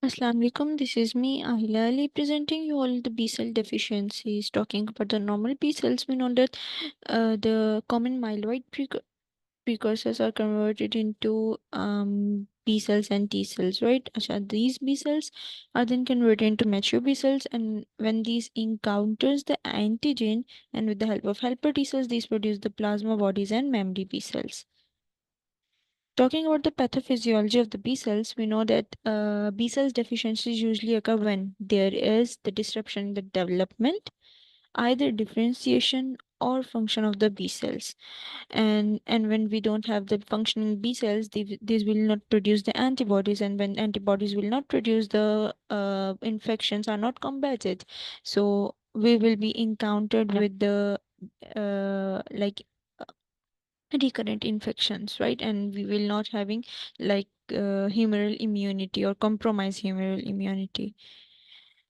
Assalamu alaikum, this is me, Ahila Ali, presenting you all the B cell deficiencies. Talking about the normal B cells, we know that the common myeloid precursors are converted into B cells and T cells, right? These B cells are then converted into mature B cells, and when these encounters the antigen, and with the help of helper T cells, these produce the plasma bodies and memory B cells. Talking about the pathophysiology of the B cells, we know that B cells deficiencies usually occur when there is the disruption in the development, either differentiation or function of the B cells. And when we don't have the functioning B cells, these will not produce the antibodies, and when antibodies will not produce, the infections are not combated. So we will be encountered with the like recurrent infections, right? And we will not having like humoral immunity or compromised humoral immunity.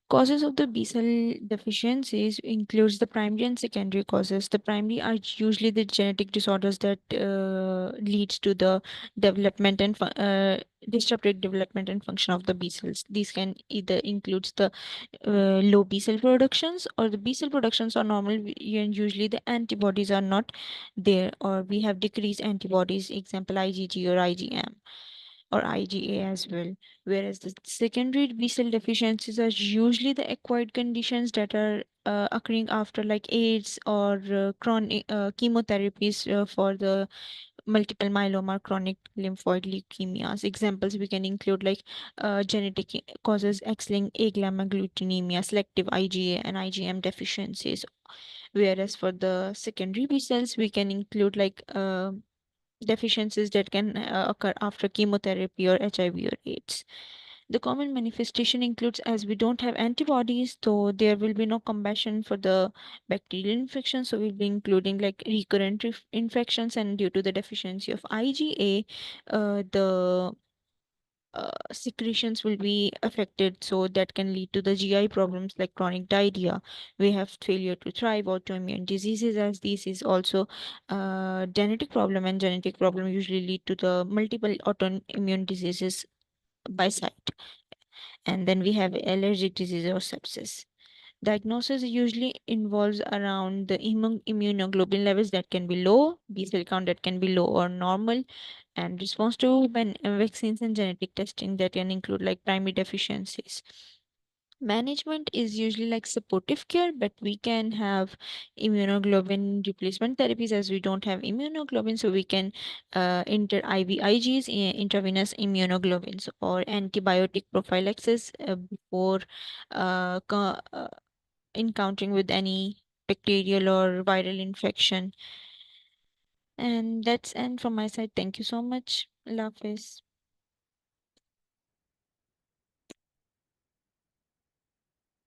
Causes of the B cell deficiencies includes the primary and secondary causes. The primary are usually the genetic disorders that leads to the development and disrupted development and function of the B cells. These can either includes the low B cell productions, or the B cell productions are normal, and usually the antibodies are not there, or we have decreased antibodies, example IgG or IgM or IgA as well. Whereas the secondary B cell deficiencies are usually the acquired conditions that are occurring after like AIDS or chronic chemotherapies for the multiple myeloma, chronic lymphoid leukemias. Examples we can include like genetic causes X-linked agammagglutinemia, selective IgA and IgM deficiencies. Whereas for the secondary B cells, we can include like deficiencies that can occur after chemotherapy or HIV or AIDS. The common manifestation includes, as we don't have antibodies, so there will be no combation for the bacterial infection. So we'll be including like recurrent infections, and due to the deficiency of IgA, the secretions will be affected, so that can lead to the GI problems like chronic diarrhea. We have failure to thrive, autoimmune diseases, as this is also a genetic problem, and genetic problem usually lead to the multiple autoimmune diseases by site. And then we have allergic disease or sepsis. Diagnosis usually involves around the immunoglobulin levels that can be low, B cell count that can be low or normal, and response to when vaccines and genetic testing that can include like primary deficiencies. Management is usually like supportive care, but we can have immunoglobulin replacement therapies, as we don't have immunoglobulin, so we can enter IVIGs, intravenous immunoglobulins, or antibiotic prophylaxis before encountering with any bacterial or viral infection. And that's end from my side. Thank you so much. Allah Hafiz.